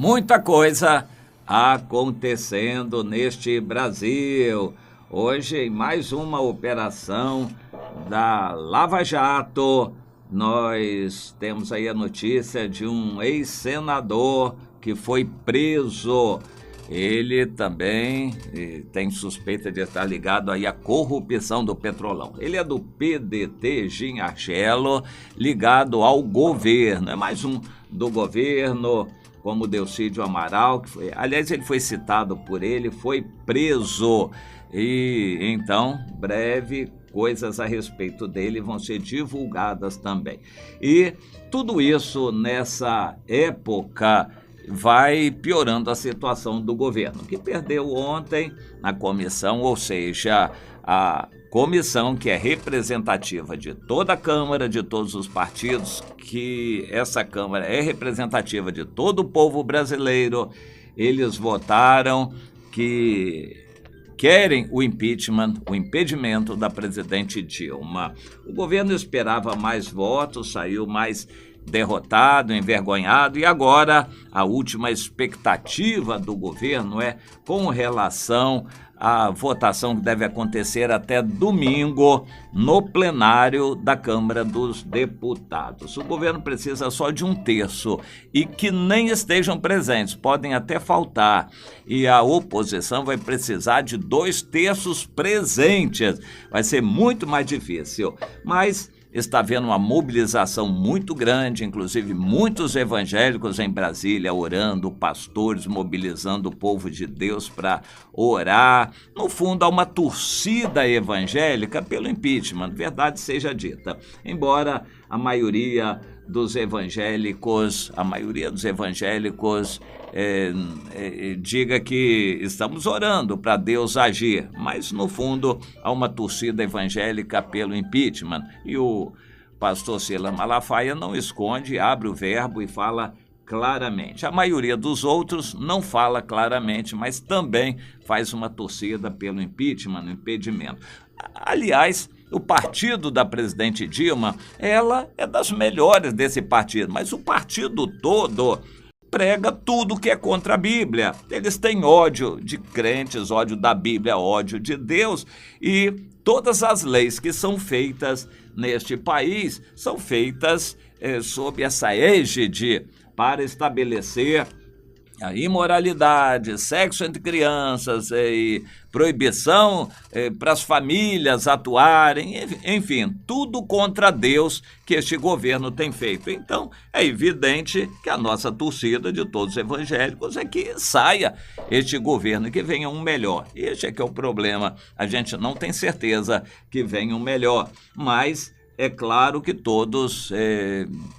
Muita coisa acontecendo neste Brasil. Hoje, em mais uma operação da Lava Jato, nós temos aí a notícia de um ex-senador que foi preso. Ele também tem suspeita de estar ligado aí à corrupção do Petrolão. Ele é do PDT Ginhachelo, ligado ao governo. É mais um do governo, como Delcídio Amaral, que foi, aliás, ele foi citado por ele, foi preso. E então, breve, coisas a respeito dele vão ser divulgadas também. E tudo isso nessa época vai piorando a situação do governo, que perdeu ontem na comissão, ou seja, a comissão que é representativa de toda a Câmara, de todos os partidos, que essa Câmara é representativa de todo o povo brasileiro. Eles votaram que querem o impeachment, o impedimento da presidente Dilma. O governo esperava mais votos, saiu mais derrotado, envergonhado, e agora a última expectativa do governo é com relação à votação que deve acontecer até domingo no plenário da Câmara dos Deputados. O governo precisa só de 1/3 e que nem estejam presentes, podem até faltar, e a oposição vai precisar de 2/3 presentes. Vai ser muito mais difícil, mas está havendo uma mobilização muito grande, inclusive muitos evangélicos em Brasília orando, pastores mobilizando o povo de Deus para orar. No fundo, há uma torcida evangélica pelo impeachment, verdade seja dita. Embora a maioria dos evangélicos diga que estamos orando para Deus agir, mas no fundo há uma torcida evangélica pelo impeachment, e o pastor Silas Malafaia não esconde, abre o verbo e fala claramente. A maioria dos outros não fala claramente, mas também faz uma torcida pelo impeachment, no impedimento. Aliás, o partido da presidente Dilma, ela é das melhores desse partido, mas o partido todo prega tudo que é contra a Bíblia. Eles têm ódio de crentes, ódio da Bíblia, ódio de Deus, e todas as leis que são feitas neste país são feitas sob essa égide para estabelecer a imoralidade, sexo entre crianças e proibição para as famílias atuarem, enfim, tudo contra Deus que este governo tem feito. Então, é evidente que a nossa torcida de todos os evangélicos é que saia este governo e que venha um melhor. Este é que é o problema. A gente não tem certeza que venha um melhor, mas é claro que todos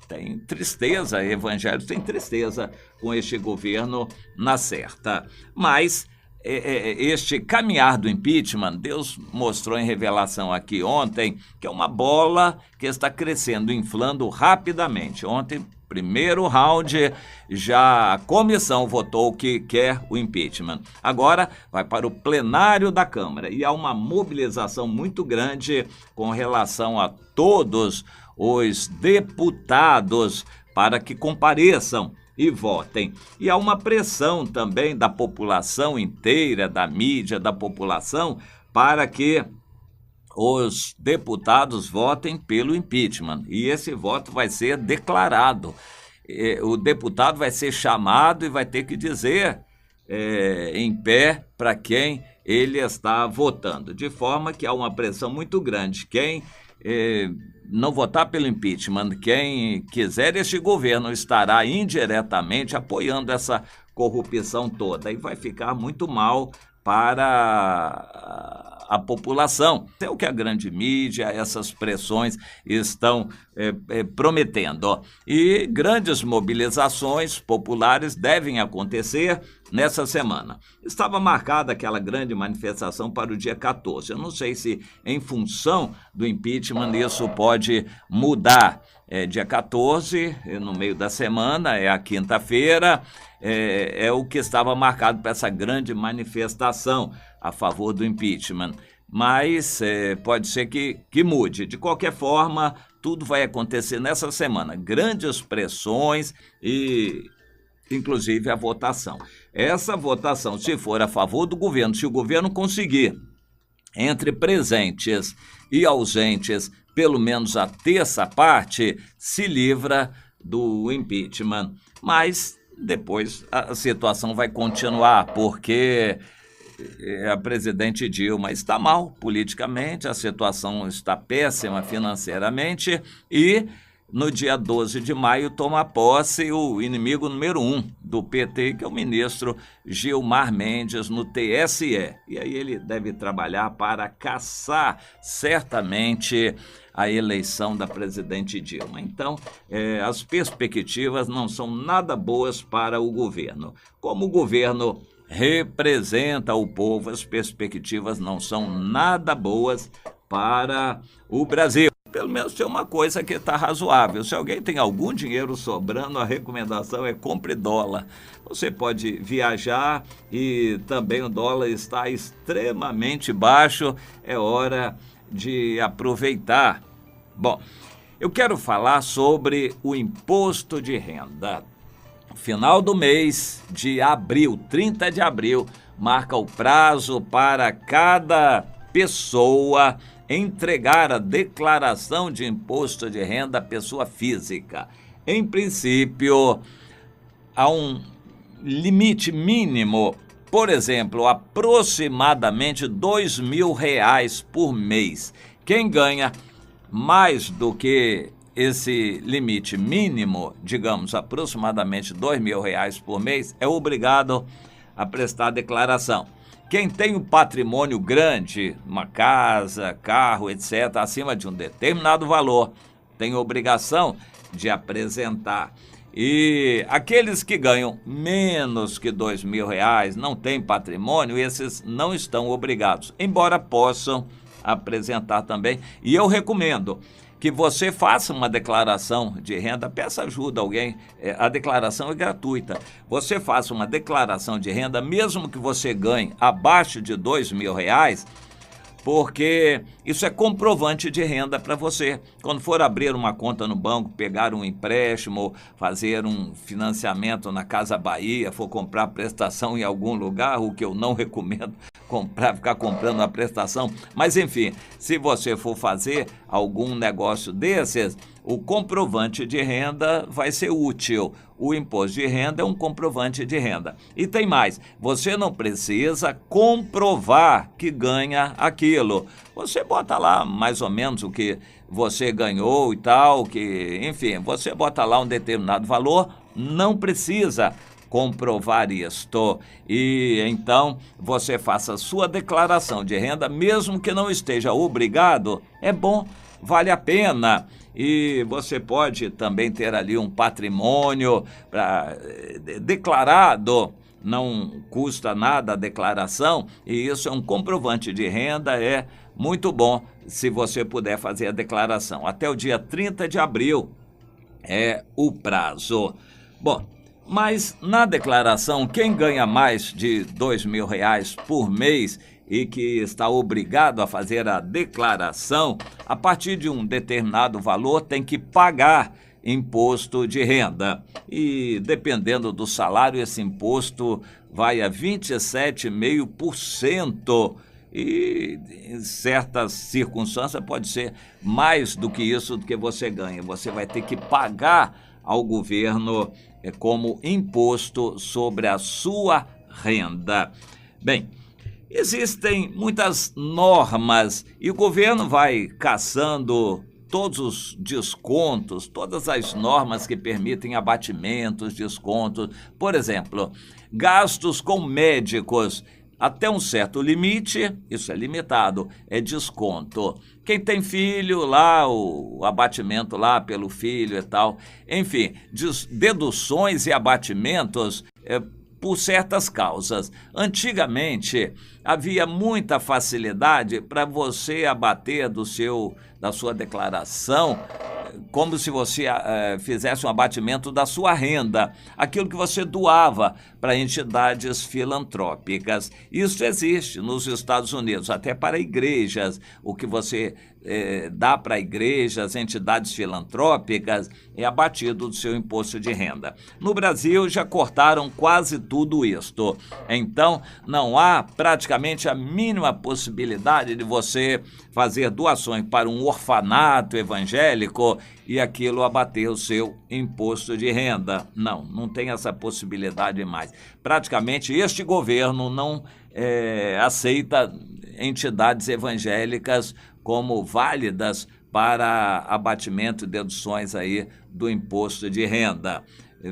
têm tristeza, evangélicos têm tristeza com este governo na certa. Mas este caminhar do impeachment, Deus mostrou em revelação aqui ontem, que é uma bola que está crescendo, inflando rapidamente. Ontem, primeiro round, já a comissão votou que quer o impeachment. Agora vai para o plenário da Câmara e há uma mobilização muito grande com relação a todos os deputados para que compareçam e votem. E há uma pressão também da população inteira, da mídia, da população, para que os deputados votem pelo impeachment, e esse voto vai ser declarado. O deputado vai ser chamado e vai ter que dizer em pé para quem ele está votando, de forma que há uma pressão muito grande. Quem não votar pelo impeachment, quem quiser este governo, estará indiretamente apoiando essa corrupção toda, e vai ficar muito mal para a população. É o que a grande mídia, essas pressões estão prometendo. E grandes mobilizações populares devem acontecer nessa semana. Estava marcada aquela grande manifestação para o dia 14. Eu não sei se, em função do impeachment, isso pode mudar. Dia 14, no meio da semana, é a quinta-feira, é o que estava marcado para essa grande manifestação a favor do impeachment. Mas pode ser que mude. De qualquer forma, tudo vai acontecer nessa semana. Grandes pressões e inclusive a votação. Essa votação, se for a favor do governo, se o governo conseguir, entre presentes e ausentes, pelo menos a terça parte, se livra do impeachment. Mas depois a situação vai continuar, porque a presidente Dilma está mal politicamente, a situação está péssima financeiramente e no dia 12 de maio toma posse o inimigo número 1 do PT, que é o ministro Gilmar Mendes, no TSE. E aí ele deve trabalhar para caçar certamente a eleição da presidente Dilma. Então, as perspectivas não são nada boas para o governo. Como o governo representa o povo, as perspectivas não são nada boas para o Brasil. Pelo menos tem uma coisa que está razoável. Se alguém tem algum dinheiro sobrando, a recomendação é compre dólar. Você pode viajar e também o dólar está extremamente baixo. É hora de aproveitar. Bom, eu quero falar sobre o imposto de renda. Final do mês de abril, 30 de abril, marca o prazo para cada pessoa entregar a declaração de imposto de renda à pessoa física. Em princípio, há um limite mínimo, por exemplo, aproximadamente R$ 2.000 por mês. Quem ganha mais do que esse limite mínimo, digamos, aproximadamente R$ 2.000 por mês, é obrigado a prestar declaração. Quem tem um patrimônio grande, uma casa, carro, etc., acima de um determinado valor, tem obrigação de apresentar. E aqueles que ganham menos que R$ 2.000, não têm patrimônio, esses não estão obrigados, embora possam apresentar também. E eu recomendo que você faça uma declaração de renda, peça ajuda a alguém, a declaração é gratuita. Você faça uma declaração de renda, mesmo que você ganhe abaixo de R$ 2.000, porque isso é comprovante de renda para você. Quando for abrir uma conta no banco, pegar um empréstimo, fazer um financiamento na Casa Bahia, for comprar prestação em algum lugar, o que eu não recomendo, ficar comprando a prestação. Mas, enfim, se você for fazer algum negócio desses, o comprovante de renda vai ser útil. O imposto de renda é um comprovante de renda. E tem mais, você não precisa comprovar que ganha aquilo. Você bota lá mais ou menos o que você ganhou e tal, enfim, você bota lá um determinado valor, não precisa comprovar isto. E então você faça a sua declaração de renda, mesmo que não esteja obrigado, é bom, vale a pena. E você pode também ter ali um patrimônio declarado, não custa nada a declaração, e isso é um comprovante de renda, é muito bom se você puder fazer a declaração. Até o dia 30 de abril é o prazo. Bom, mas na declaração, quem ganha mais de R$ 2.000 por mês e que está obrigado a fazer a declaração, a partir de um determinado valor tem que pagar imposto de renda. E dependendo do salário, esse imposto vai a 27,5%. E em certas circunstâncias pode ser mais do que isso do que você ganha. Você vai ter que pagar ao governo como imposto sobre a sua renda. Bem, existem muitas normas e o governo vai caçando todos os descontos, todas as normas que permitem abatimentos, descontos. Por exemplo, gastos com médicos. Até um certo limite, isso é limitado, é desconto. Quem tem filho lá, o abatimento lá pelo filho e tal. Enfim, deduções e abatimentos por certas causas. Antigamente, havia muita facilidade para você abater da sua declaração como se você fizesse um abatimento da sua renda, aquilo que você doava para entidades filantrópicas. Isso existe nos Estados Unidos, até para igrejas. O que você dá para igrejas, entidades filantrópicas, é abatido do seu imposto de renda. No Brasil já cortaram quase tudo isto. Então, não há praticamente a mínima possibilidade de você fazer doações para um orfanato evangélico e aquilo abater o seu imposto de renda. Não tem essa possibilidade mais. Praticamente este governo não aceita entidades evangélicas como válidas para abatimento e deduções aí do imposto de renda.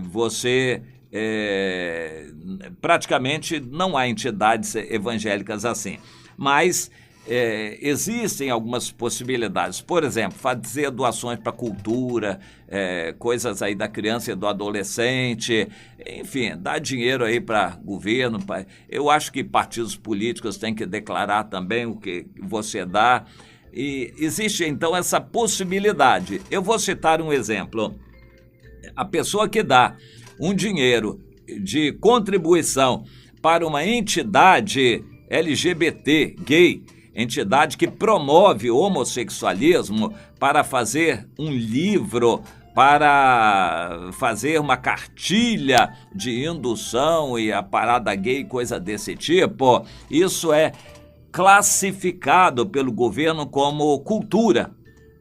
Você praticamente não há entidades evangélicas assim, mas existem algumas possibilidades. Por exemplo, fazer doações para cultura, coisas aí da criança e do adolescente, enfim, dar dinheiro aí para governo. Eu acho que partidos políticos têm que declarar também o que você dá. E existe, então, essa possibilidade. Eu vou citar um exemplo. A pessoa que dá um dinheiro de contribuição para uma entidade LGBT, gay, entidade que promove o homossexualismo, para fazer um livro, para fazer uma cartilha de indução e a parada gay, coisa desse tipo, isso é classificado pelo governo como cultura.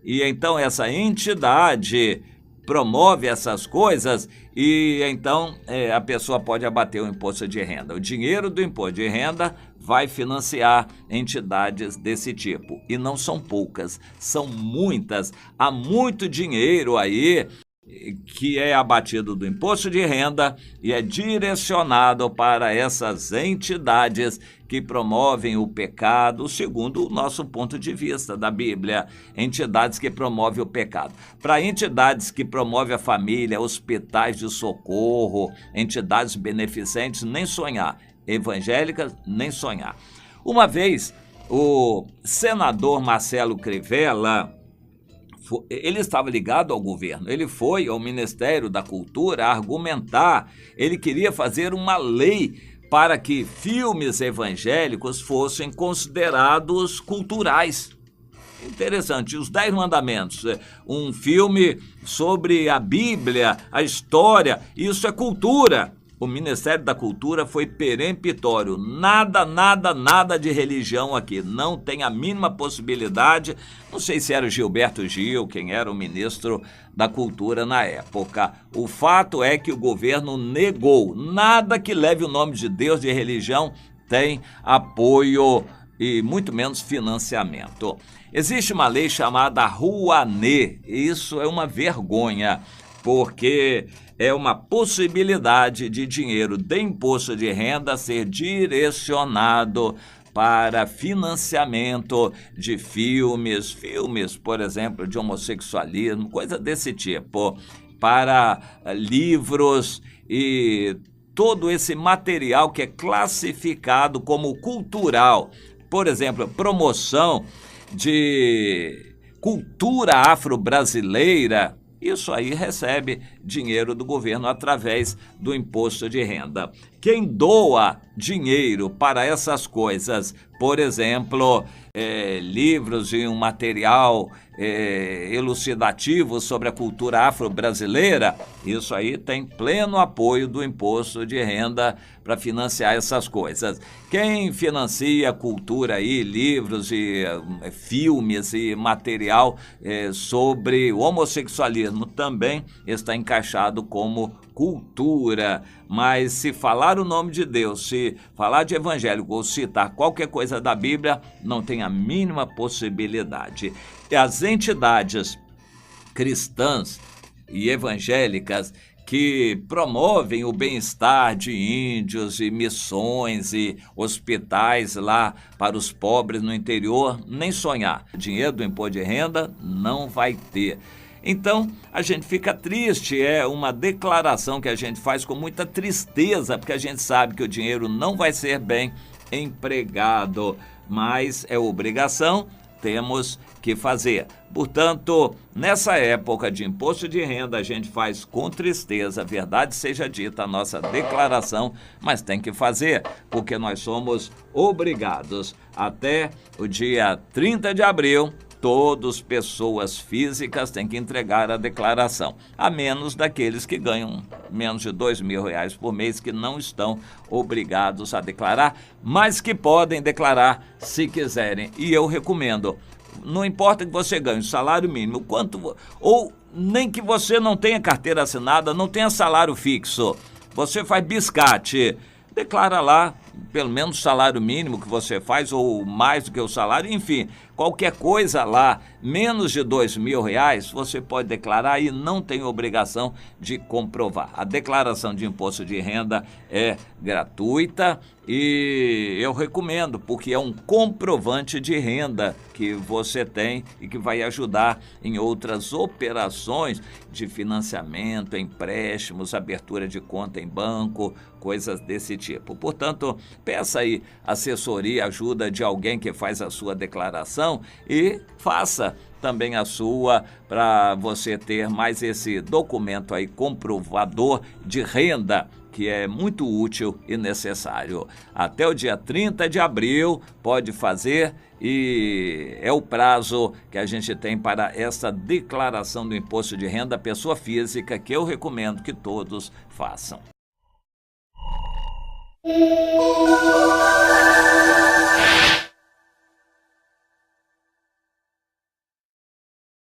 E então essa entidade promove essas coisas e então a pessoa pode abater o imposto de renda. O dinheiro do imposto de renda vai financiar entidades desse tipo. E não são poucas, são muitas. Há muito dinheiro aí que é abatido do imposto de renda e é direcionado para essas entidades que promovem o pecado, segundo o nosso ponto de vista da Bíblia, entidades que promovem o pecado. Para entidades que promovem a família, hospitais de socorro, entidades beneficentes, nem sonhar. Evangélicas, nem sonhar. Uma vez, o senador Marcelo Crivella, ele estava ligado ao governo, ele foi ao Ministério da Cultura argumentar, ele queria fazer uma lei para que filmes evangélicos fossem considerados culturais. Interessante, os 10 mandamentos, um filme sobre a Bíblia, a história, isso é cultura. O Ministério da Cultura foi peremptório, nada de religião aqui, não tem a mínima possibilidade. Não sei se era o Gilberto Gil, quem era o ministro da Cultura na época. O fato é que o governo negou, nada que leve o nome de Deus, de religião, tem apoio e muito menos financiamento. Existe uma lei chamada Rouanet, isso é uma vergonha, porque é uma possibilidade de dinheiro de imposto de renda ser direcionado para financiamento de filmes, por exemplo, de homossexualismo, coisa desse tipo, para livros e todo esse material que é classificado como cultural. Por exemplo, promoção de cultura afro-brasileira, isso aí recebe dinheiro do governo através do imposto de renda. Quem doa dinheiro para essas coisas, por exemplo, livros e um material elucidativo sobre a cultura afro-brasileira, isso aí tem pleno apoio do imposto de renda para financiar essas coisas. Quem financia cultura aí, livros e filmes e material sobre o homossexualismo também está encaixado como cultura. Mas se falar o nome de Deus, se falar de evangélico ou citar qualquer coisa da Bíblia, não tem a mínima possibilidade. E as entidades cristãs e evangélicas que promovem o bem-estar de índios e missões e hospitais lá para os pobres no interior, nem sonhar. Dinheiro do imposto de renda não vai ter. Então, a gente fica triste, é uma declaração que a gente faz com muita tristeza, porque a gente sabe que o dinheiro não vai ser bem empregado, mas é obrigação temos que fazer. Portanto, nessa época de imposto de renda, a gente faz com tristeza, verdade seja dita, a nossa declaração, mas tem que fazer, porque nós somos obrigados. Até o dia 30 de abril, todas pessoas físicas têm que entregar a declaração, a menos daqueles que ganham menos de R$2.000 por mês, que não estão obrigados a declarar, mas que podem declarar se quiserem. E eu recomendo, não importa que você ganhe o salário mínimo, quanto, ou nem que você não tenha carteira assinada, não tenha salário fixo, você faz biscate, declara lá pelo menos o salário mínimo que você faz, ou mais do que o salário, enfim, qualquer coisa lá, menos de R$2.000, você pode declarar e não tem obrigação de comprovar. A declaração de imposto de renda é gratuita e eu recomendo, porque é um comprovante de renda que você tem e que vai ajudar em outras operações de financiamento, empréstimos, abertura de conta em banco, coisas desse tipo. Portanto, peça aí assessoria, ajuda de alguém que faz a sua declaração e faça também a sua, para você ter mais esse documento aí comprovador de renda, que é muito útil e necessário. Até o dia 30 de abril pode fazer, e é o prazo que a gente tem para essa declaração do imposto de renda pessoa física, que eu recomendo que todos façam.